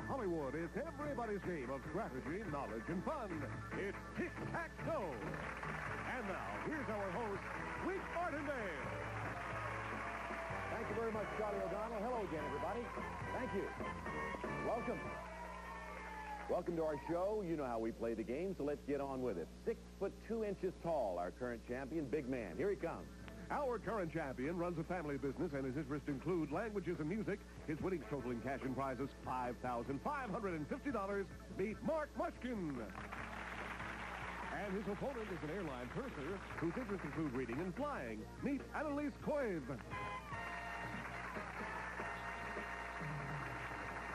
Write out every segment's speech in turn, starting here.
Hollywood, it's everybody's game of strategy, knowledge, and fun. It's Tic-Tac-Toe. And now, here's our host, Rick Martindale. Thank you very much, Charlie O'Donnell. Hello again, everybody. Thank you. Welcome. Welcome to our show. You know how we play the game, so let's get on with it. 6'2" tall, our current champion, big man. Here he comes. Our current champion runs a family business, and his interests include languages and music. His winnings totaling cash and prizes $5,550. Meet Marc Mushkin. And his opponent is an airline purser whose interests include reading and flying. Meet Anneliis.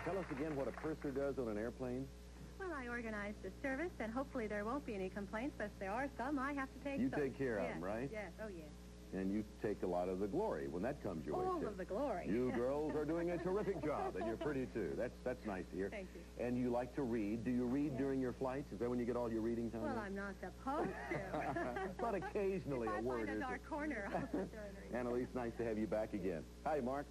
Tell us again what a purser does on an airplane. Well, I organize the service, and hopefully there won't be any complaints, but if there are some, I have to take You some. take care of them, right? Yes, oh yes. And you take a lot of the glory when that comes your way, All too. of the glory. You girls are doing a terrific job, and you're pretty, too. That's nice to hear. Thank you. And you like to read. Do you read during your flights? Is that when you get all your reading time? Well, I'm not supposed to. But occasionally a word If I find is a dark corner, I'll sit there and read. Anneliis, nice to have you back again. Hi, Marc.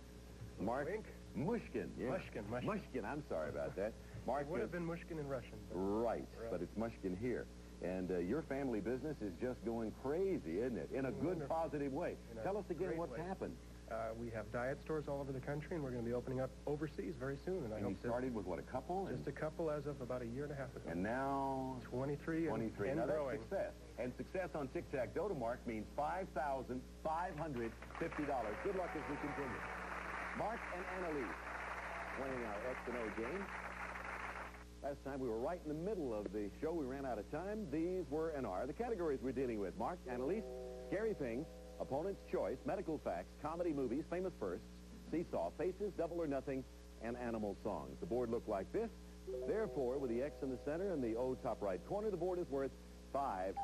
Marc Wink. Mushkin. Yeah. Mushkin. Mushkin, I'm sorry about that. Marc It would have been Mushkin in Russian. Right, but it's Mushkin here. And your family business is just going crazy, isn't it? In a good, Wonderful. positive way. In a Tell us again great what's way. happened. We have diet stores all over the country, and we're going to be opening up overseas very soon. And I And hope you started with, what, a couple? just a couple as of about a year and a half ago. And now... 23 and 23. and Now, that's growing. success. And success on Tic-Tac-Toe to Marc means $5,550. Good luck as we continue. Marc and Anneliis playing our X and O game. Last time we were right in the middle of the show. We ran out of time. These were and are the categories we're dealing with. Marc, Anneliis, scary things, opponent's choice, medical facts, comedy movies, famous firsts, seesaw, faces, double or nothing, and animal songs. The board looked like this. Therefore, with the X in the center and the O top right corner, the board is worth $500.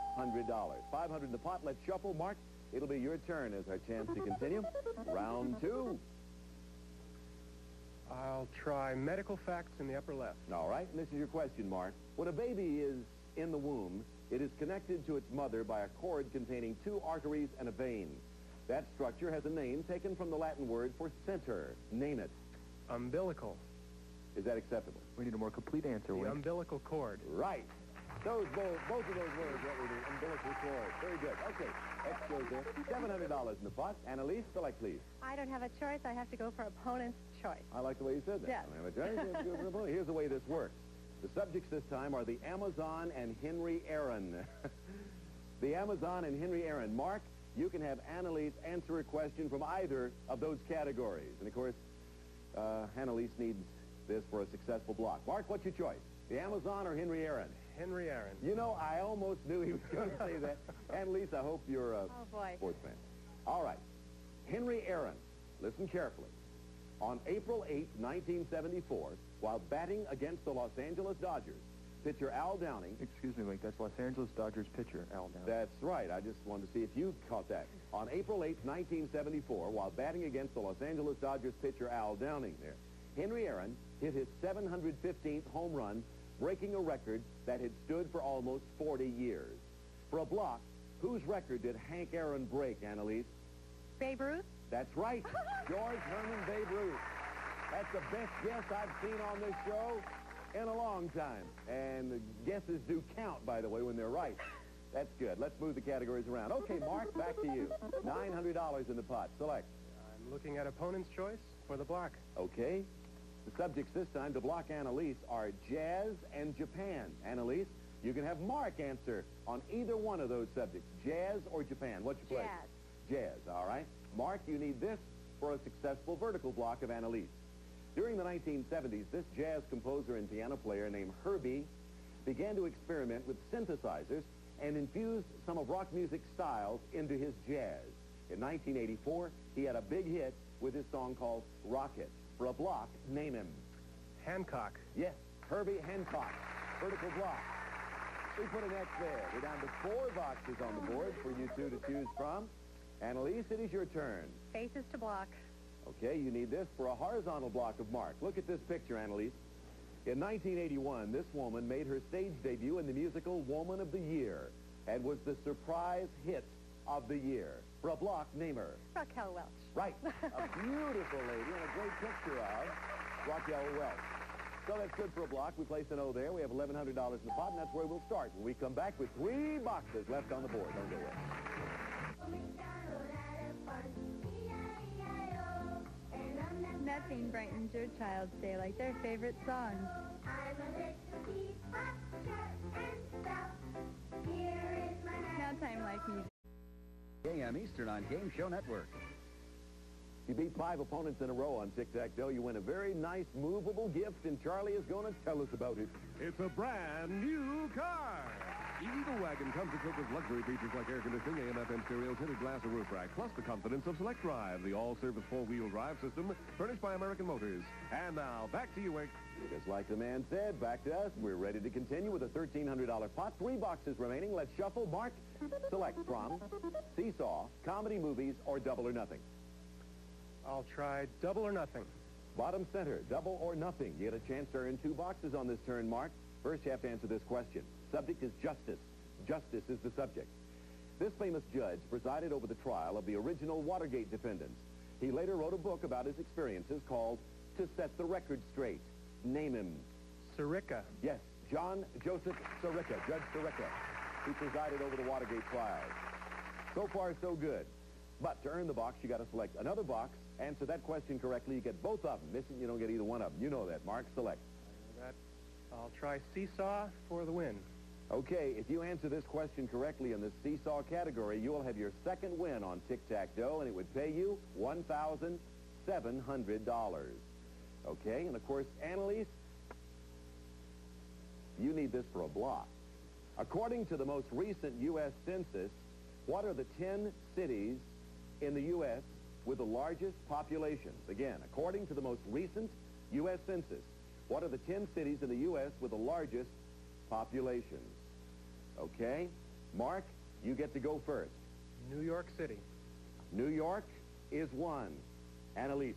$500 in the pot. Let's shuffle. Marc, it'll be your turn as our chance to continue. Round two. I'll try medical facts in the upper left. All right, and this is your question, Marc. When a baby is in the womb, it is connected to its mother by a cord containing two arteries and a vein. That structure has a name taken from the Latin word for center. Name it. Umbilical. Is that acceptable? We need a more complete answer, The Wink. umbilical cord. Right. Both of those words, what we do, umbilical cord. Very good. Okay, X goes there. $700 in the pot. Anneliis, select, please. I don't have a choice. I have to go for opponent's choice. I like the way you said that. Yes. I don't have a choice. You have to go for the point. Here's the way this works. The subjects this time are the Amazon and Henry Aaron. The Amazon and Henry Aaron. Marc, you can have Anneliis answer a question from either of those categories. And, of course, Anneliis needs this for a successful block. Marc, what's your choice? The Amazon or Henry Aaron? Henry Aaron. You know, I almost knew he was going to say that. Anneliis, I hope you're a Oh, boy. sports fan. All right. Henry Aaron, listen carefully. On April 8, 1974, while batting against the Los Angeles Dodgers, pitcher Al Downing... Excuse me, Wink. That's Los Angeles Dodgers pitcher, Al Downing. That's right. I just wanted to see if you caught that. On April 8, 1974, while batting against the Los Angeles Dodgers pitcher Al Downing there, Henry Aaron hit his 715th home run, breaking a record that had stood for almost 40 years. For a block, whose record did Hank Aaron break, Anneliis? Babe Ruth? That's right. George Herman Babe Ruth. That's the best guess I've seen on this show in a long time. And the guesses do count, by the way, when they're right. That's good. Let's move the categories around. Okay, Marc, back to you. $900 in the pot. Select. I'm looking at opponent's choice for the block. Okay. The subjects this time to block Anneliis are jazz and Japan. Anneliis, you can have Marc answer on either one of those subjects, jazz or Japan. What's your place? Jazz. Jazz, all right. Marc, you need this for a successful vertical block of Anneliis. During the 1970s, this jazz composer and piano player named Herbie began to experiment with synthesizers and infused some of rock music styles into his jazz. In 1984, he had a big hit with his song called Rocket. For a block, name him. Hancock. Yes, Herbie Hancock. Vertical block. We put an X there. We're down to 4 boxes on the board for you two to choose from. Anneliis, it is your turn. Faces to block. Okay, you need this for a horizontal block of Marc. Look at this picture, Anneliis. In 1981, this woman made her stage debut in the musical Woman of the Year and was the surprise hit of the year. For a block, name her. Raquel Welch. Right. A beautiful lady and a great picture of Raquel Welch. So that's good for a block. We place an O there. We have $1,100 in the pot, and that's where we'll start when we come back with 3 boxes left on the board. Don't go away. Nothing brightens your child's day like their favorite songs. I'm a little teapot, short and stout. Here is my Now time like music. AM Eastern on Game Show Network. If you beat 5 opponents in a row on tic-tac-toe, you win a very nice movable gift, and Charlie is going to tell us about it. It's a brand new car. Eagle Wagon comes equipped with luxury features like air conditioning, AM/FM stereo, tinted glass, and roof rack, plus the confidence of Select Drive, the all-service 4-wheel drive system furnished by American Motors. And now, back to you, Wick. Just like the man said, back to us. We're ready to continue with a $1,300 pot. 3 boxes remaining. Let's shuffle. Mark, select from Seesaw, Comedy Movies, or Double or Nothing. I'll try Double or Nothing. Bottom center, Double or Nothing. You get a chance to earn 2 boxes on this turn, Mark. First, you have to answer this question. Subject is justice. Justice is the subject. This famous judge presided over the trial of the original Watergate defendants. He later wrote a book about his experiences called To Set the Record Straight. Name him. Sirica. Yes, John Joseph Sirica, Judge Sirica. He presided over the Watergate trials. So far, so good. But to earn the box, you got to select another box. Answer that question correctly, you get both of them. Missing, you don't get either one of them. You know that. Mark, select. I'll try Seesaw for the win. Okay, if you answer this question correctly in the Seesaw category, you'll have your second win on tic-tac-toe, and it would pay you $1,700. Okay, and of course, Anneliis, you need this for a block. According to the most recent U.S. Census, what are the 10 cities in the U.S. with the largest populations? Again, according to the most recent U.S. Census, what are the 10 cities in the U.S. with the largest populations? Okay, Mark, you get to go first. New York City. New York is 1. Anneliis.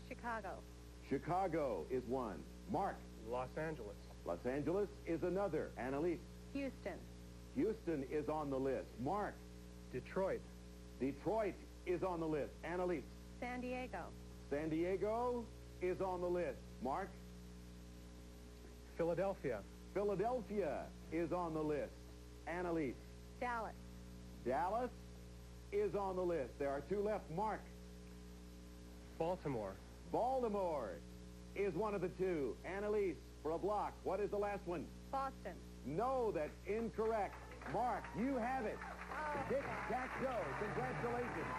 Chicago. Chicago is 1. Mark. Los Angeles. Los Angeles is another. Anneliis. Houston. Houston is on the list. Mark. Detroit. Detroit is on the list. Anneliis. San Diego. San Diego is on the list. Mark. Philadelphia. Philadelphia is on the list. Anneliis. Dallas. Dallas is on the list. There are 2 left. Mark. Baltimore. Baltimore is one of the 2. Anneliis, for a block. What is the last one? Boston. No, that's incorrect. Mark, you have it. Tic-tac-toe. Congratulations.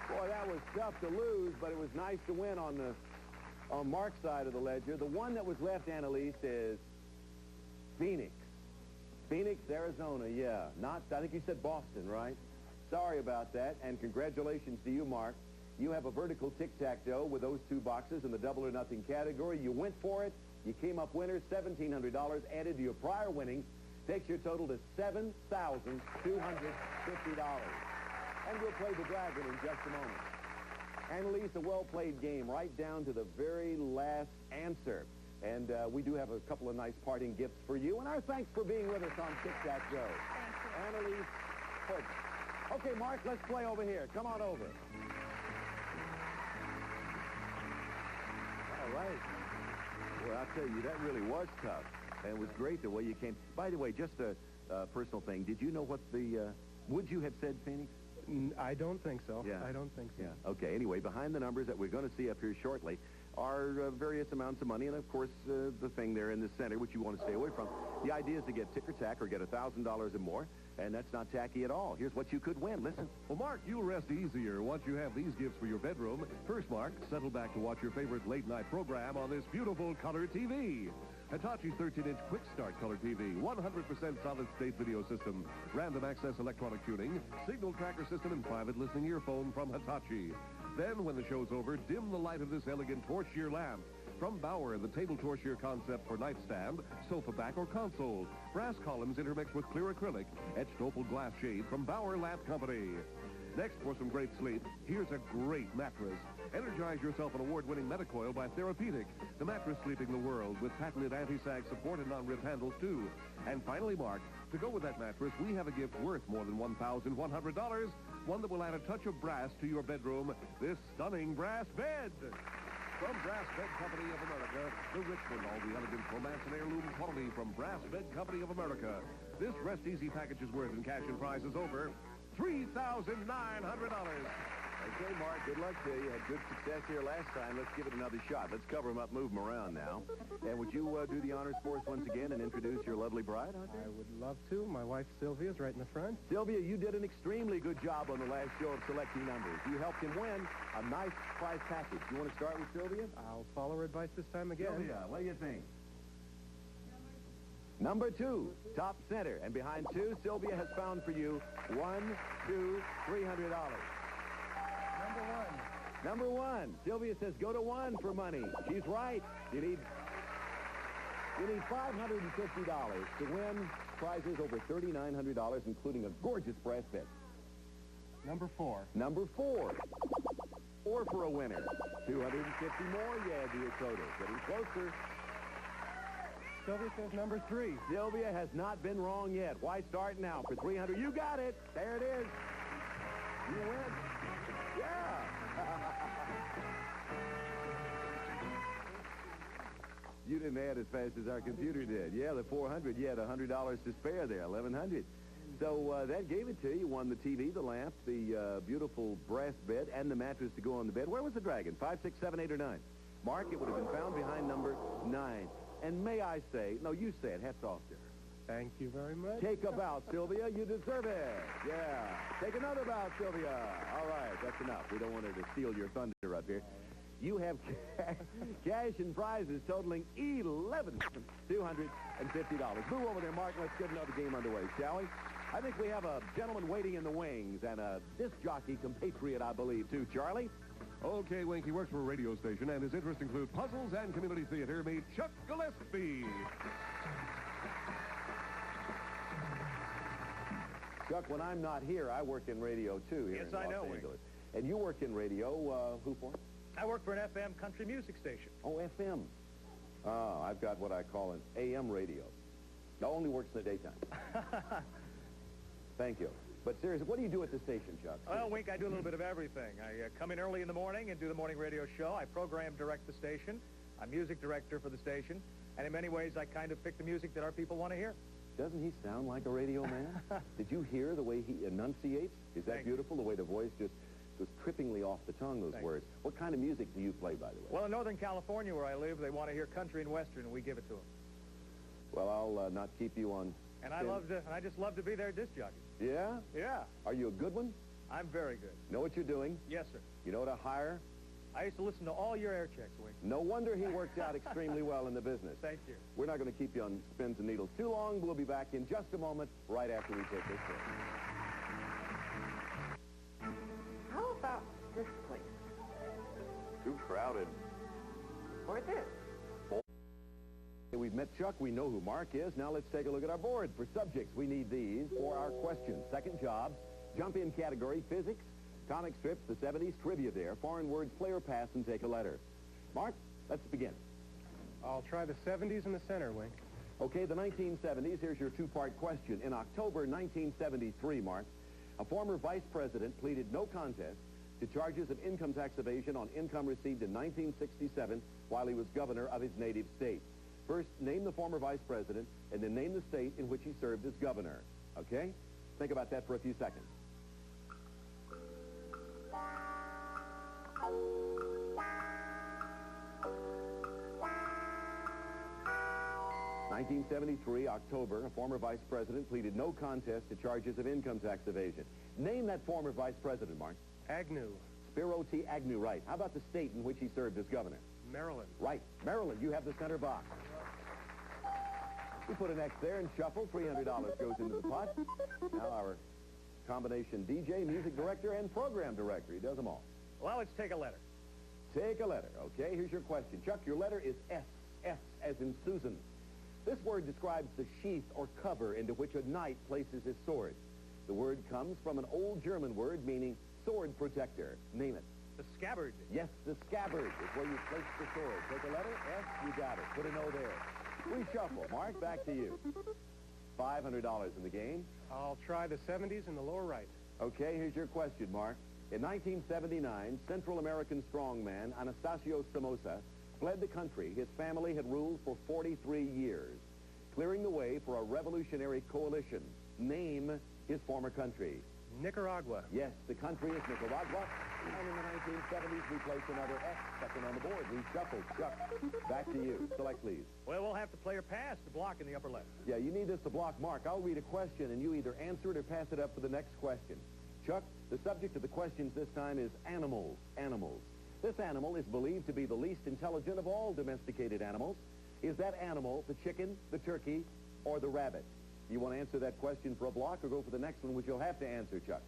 Boy, that was tough to lose, but it was nice to win on Mark's side of the ledger. The one that was left, Anneliis, is Phoenix. Phoenix, Arizona, yeah. I think you said Boston, right? Sorry about that, and congratulations to you, Mark. You have a vertical tic-tac-toe with those 2 boxes in the Double or Nothing category. You went for it. You came up winner. $1,700 added to your prior winnings takes your total to $7,250. And we'll play the Dragon in just a moment. Anneliis, a well-played game right down to the very last answer. And we do have a couple of nice parting gifts for you. And our thanks for being with us on Tic-Tac-Toe. Thank you. Anneliis Hood. Okay, Mark, let's play over here. Come on over. All right. Well, I'll tell you, that really was tough. And it was great the way you came. By the way, just a personal thing. Did you know what the... would you have said Phoenix? I don't think so. Yeah. I don't think so. Yeah. Okay, anyway, behind the numbers that we're going to see up here shortly are various amounts of money, and of course, the thing there in the center, which you want to stay away from. The idea is to get tick or tack or get $1,000 or more, and that's not tacky at all. Here's what you could win. Listen. Well, Mark, you'll rest easier once you have these gifts for your bedroom. First, Mark, settle back to watch your favorite late-night program on this beautiful color TV. Hitachi's 13-inch Quick Start color TV, 100% solid-state video system, random access electronic tuning, signal tracker system, and private listening earphone from Hitachi. Then, when the show's over, dim the light of this elegant torch-shear lamp. From Bauer, the table torch-shear concept for nightstand, sofa back, or console. Brass columns intermixed with clear acrylic, etched opal glass shade from Bauer Lamp Company. Next, for some great sleep, here's a great mattress. Energize yourself an award-winning Metacoil by Therapeutic, the mattress sleeping the world with patented anti-sag support and non-rip handles, too. And finally, Mark, to go with that mattress, we have a gift worth more than $1,100, one that will add a touch of brass to your bedroom, this stunning brass bed. From Brass Bed Company of America, the Richmond, all the elegance, romance, and heirloom quality from Brass Bed Company of America. This Rest Easy package is worth in cash and prizes over $3,900. Okay, Mark, good luck to you. Had good success here last time. Let's give it another shot. Let's cover them up, move them around now. And would you do the honors for us once again and introduce your lovely bride out there? I would love to. My wife, Sylvia's right in the front. Sylvia, you did an extremely good job on the last show of selecting numbers. You helped him win a nice prize package. You want to start with Sylvia? I'll follow her advice this time again. Sylvia, what do you think? Number 2, top center. And behind 2, Sylvia has found for you $1, $2, $300. Number 1. Sylvia says go to 1 for money. She's right. You need $550 to win prizes over $3,900, including a gorgeous brass bed. Number 4. Number 4. Or for a winner. 250 more, yeah, dear total. Getting closer. Sylvia says number 3. Sylvia has not been wrong yet. Why start now for 300? You got it. There it is. You win. Yeah. You didn't add as fast as our computer did. Yeah, the 400, you had $100 to spare there, 1,100. So that gave it to you. You won the TV, the lamp, the beautiful brass bed, and the mattress to go on the bed. Where was the dragon? 5, 6, 7, 8, or 9? Mark, it would have been found behind number 9. And may I say, no, you say it, hats off to her. Thank you very much. Take a bow, Sylvia. You deserve it. Yeah. Take another bow, Sylvia. All right, that's enough. We don't want her to steal your thunder up here. You have cash and prizes totaling $11,250. Move over there, Mark. Let's get another game underway, shall we? I think we have a gentleman waiting in the wings and a disc jockey compatriot, I believe, too. Charlie? Okay, Wink, he works for a radio station, and his interests include puzzles and community theater. Meet Chuck Gillespie. Chuck, when I'm not here, I work in radio, too, here in Los Angeles. And you work in radio, who for? I work for an FM country music station. Oh, FM. Oh, I've got what I call an AM radio. It only works in the daytime. Thank you. But seriously, what do you do at the station, Chuck? Well, Wink, I do a little bit of everything. I come in early in the morning and do the morning radio show. I program direct the station. I'm music director for the station. And in many ways, I kind of pick the music that our people want to hear. Doesn't he sound like a radio man? Did you hear the way he enunciates? Is that beautiful, the way the voice just goes trippingly off the tongue, those words? What kind of music do you play, by the way? Well, in Northern California, where I live, they want to hear country and western, and we give it to them. Well, I'll not keep you on... And I just love to be their disc jockey. Yeah? Yeah. Are you a good one? I'm very good. Know what you're doing? Yes, sir. You know to hire? I used to listen to all your air checks, Wink. No wonder he worked out extremely well in the business. Thank you. We're not going to keep you on spins and needles too long. We'll be back in just a moment, right after we take this break. How about this place? Too crowded. Or this? We've met Chuck. We know who Mark is. Now let's take a look at our board. For subjects, we need these for our questions. Second job, jump-in category, physics, comic strips, the 70s, trivia there, foreign words, play or pass, and take a letter. Mark, let's begin. I'll try the 70s in the center, Wink. Okay, the 1970s. Here's your two-part question. In October 1973, Mark, a former vice president pleaded no contest to charges of income tax evasion on income received in 1967 while he was governor of his native state. First, name the former vice president, and then name the state in which he served as governor. Okay? Think about that for a few seconds. (1973, October), a former vice president pleaded no contest to charges of income tax evasion. Name that former vice president, Mark. Agnew. Spiro T. Agnew, right. How about the state in which he served as governor? Maryland. Right. Maryland, you have the center box. We put an X there and shuffle. $300 goes into the pot. Now our combination DJ, music director, and program director. He does them all. Well, let's take a letter. Take a letter. Okay, here's your question. Chuck, your letter is S. S as in Susan. This word describes the sheath or cover into which a knight places his sword. The word comes from an old German word meaning sword protector. Name it. The scabbard. Yes, the scabbard is where you place the sword. Take a letter, S, you got it. Put an O there. Reshuffle. Mark, back to you. $500 in the game. I'll try the 70s in the lower right. Okay, here's your question, Mark. In 1979, Central American strongman Anastasio Somoza fled the country. His family had ruled for 43 years, clearing the way for a revolutionary coalition. Name his former country. Nicaragua. Yes, the country is Nicaragua. And in the 1970s, we placed another X, second on the board. We shuffled. Chuck, back to you. Select, please. Well, we'll have to play or pass to block in the upper left. Yeah, you need this to block Mark. I'll read a question, and you either answer it or pass it up for the next question. Chuck, the subject of the questions this time is animals. Animals. This animal is believed to be the least intelligent of all domesticated animals. Is that animal the chicken, the turkey, or the rabbit? You want to answer that question for a block or go for the next one, which you'll have to answer, Chuck?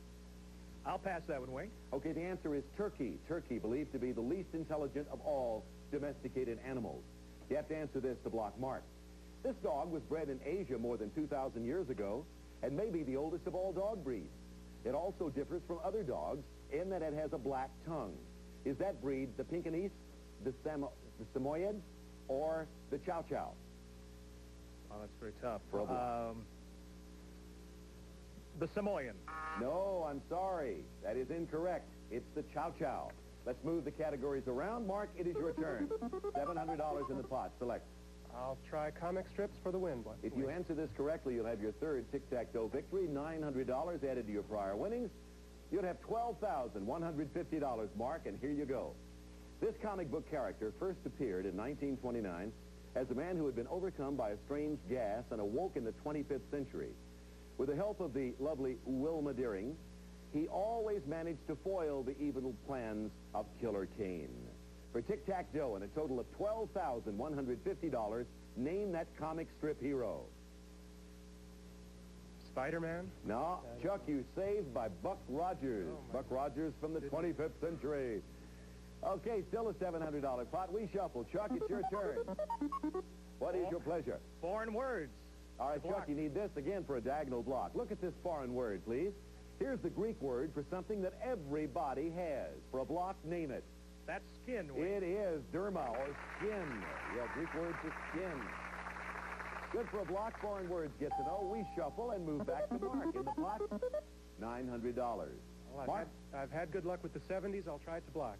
I'll pass that one, Wink. Okay, the answer is turkey. Turkey, believed to be the least intelligent of all domesticated animals. You have to answer this to block Mark. This dog was bred in Asia more than 2,000 years ago and may be the oldest of all dog breeds. It also differs from other dogs in that it has a black tongue. Is that breed the Pekingese, the Samoyed, or the Chow Chow? Oh, that's very tough. For a block. The Samoyed. No, I'm sorry. That is incorrect. It's the Chow Chow. Let's move the categories around. Mark, it is your turn. $700 in the pot. Select. I'll try comic strips for the win. If you answer this correctly, you'll have your third tic-tac-toe victory, $900 added to your prior winnings. You'd have $12,150, Mark, and here you go. This comic book character first appeared in 1929 as a man who had been overcome by a strange gas and awoke in the 25th century. With the help of the lovely Wilma Deering, he always managed to foil the evil plans of Killer Kane. For tic-tac-toe and a total of $12,150, name that comic strip hero. Spider-Man? No, Chuck, you saved by Buck Rogers. Buck Rogers from the 25th century. Okay, still a $700 pot. We shuffle. Chuck, it's your turn. What is your pleasure? Foreign words. All right, Chuck, you need this again for a diagonal block. Look at this foreign word, please. Here's the Greek word for something that everybody has. For a block, name it. That's skin, Wink. It is derma, or skin. Yeah, Greek word for skin. Good for a block. Foreign words get to know. We shuffle and move back to Mark. In the pot, $900. Well, Mark? I've had good luck with the 70s. I'll try it to block.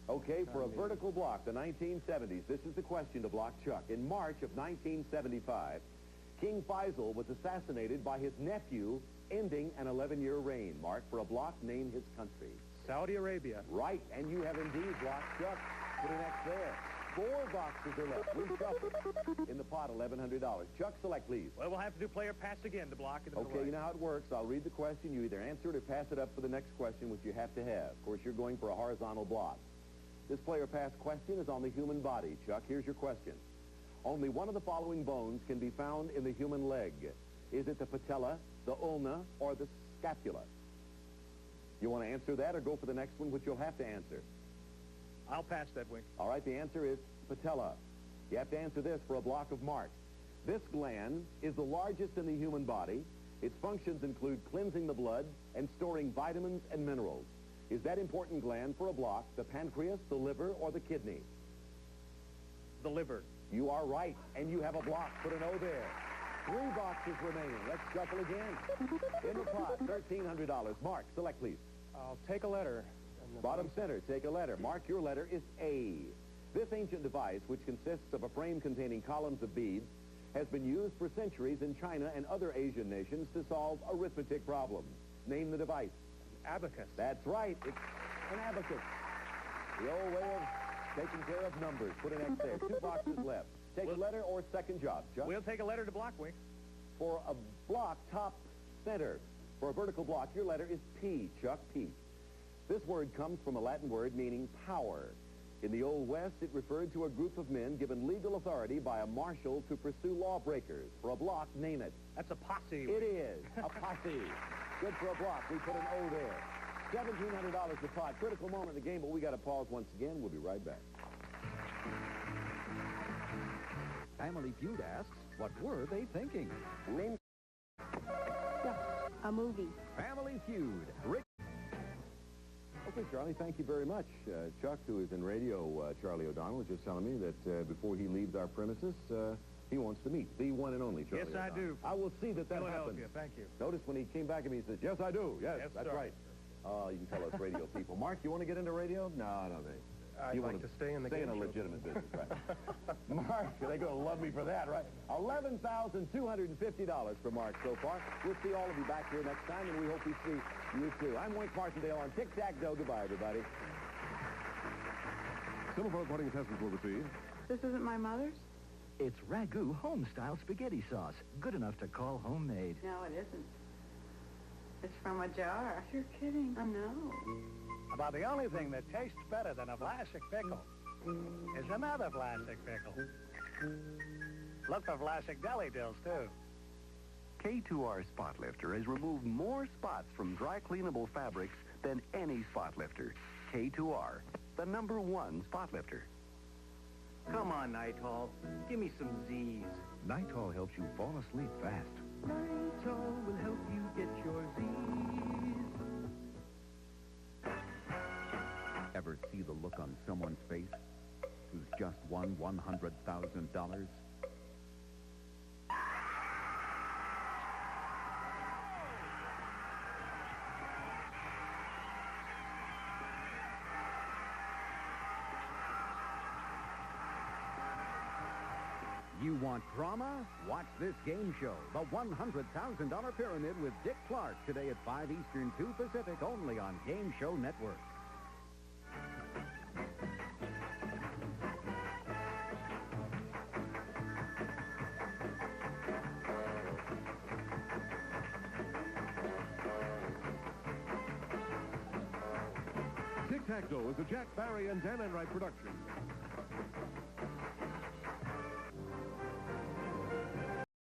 Okay, for a vertical block, the 1970s, this is the question to block Chuck. In March of 1975, King Faisal was assassinated by his nephew, ending an 11-year reign. Mark, for a block, name his country. Saudi Arabia. Right, and you have indeed blocked Chuck. Put an X there. 4 boxes are left. We shuffle. In the pot, $1,100. Chuck, select, please. Well, we'll have to do play or pass again to block it. Okay, you know how it works. I'll read the question. You either answer it or pass it up for the next question, which you have to have. Of course, you're going for a horizontal block. This play or pass question is on the human body. Chuck, here's your question. Only one of the following bones can be found in the human leg. Is it the patella, the ulna, or the scapula? You want to answer that or go for the next one, which you'll have to answer? I'll pass that, Wink. All right, the answer is patella. You have to answer this for a block of Mark. This gland is the largest in the human body. Its functions include cleansing the blood and storing vitamins and minerals. Is that important gland for a block the pancreas, the liver, or the kidney? The liver. You are right, and you have a block. Put an O there. 3 boxes remaining. Let's shuffle again. In the pot, $1,300. Mark, select, please. I'll take a letter. Bottom center, take a letter. Mark, your letter is A. This ancient device, which consists of a frame containing columns of beads, has been used for centuries in China and other Asian nations to solve arithmetic problems. Name the device. Abacus. That's right. It's an abacus. The old way of taking care of numbers. Put an X there. 2 boxes left. Take a letter or second job, Chuck. We'll take a letter to block, Wink. For a block, top center. For a vertical block, your letter is P, Chuck, P. This word comes from a Latin word meaning power. In the Old West, it referred to a group of men given legal authority by a marshal to pursue lawbreakers. For a block, name it. That's a posse. It is a posse. Good for a block. We put an O there. $1,700 the pot. Critical moment in the game, but we got to pause once again. We'll be right back. Family Feud asks, what were they thinking? Name. A movie. Family Feud. Rick. Okay, Charlie, thank you very much. Chuck, who is in radio, Charlie O'Donnell, was just telling me that before he leaves our premises, He wants to meet the one and only Charlie. Yes, I do. I will see that happens. Philadelphia, thank you. Notice when he came back at me, he said, yes, I do. Yes, Yes, that's sir. right. You can tell us radio people. Mark, you want to get into radio? No, man. I'd like to stay in the Stay in game a show. legitimate business, right? Mark, they're going to love me for that, right? $11,250 for Mark so far. We'll see all of you back here next time, and we hope we see you too. I'm Wink Martindale on Tic-Tac-Dough. Goodbye, everybody. Some of our voting contestants will receive This isn't my mother's? It's ragu home-style spaghetti sauce. Good enough to call homemade. No, it isn't. It's from a jar. You're kidding. I know. About the only thing that tastes better than a Vlasic pickle is another Vlasic pickle. Look for Vlasic deli dills, too. K2R Spot Lifter has removed more spots from dry cleanable fabrics than any spot lifter. K2R, the #1 spot lifter. Come on, Nitol. Give me some Z's. Nitol helps you fall asleep fast. Nitol will help you get your Z's. Ever see the look on someone's face who's just won $100,000? You want drama? Watch this game show, the $100,000 Pyramid with Dick Clark, today at 5 Eastern, 2 Pacific, only on Game Show Network. Tic-Tac-Dough is a Jack Barry and Dan Enright production.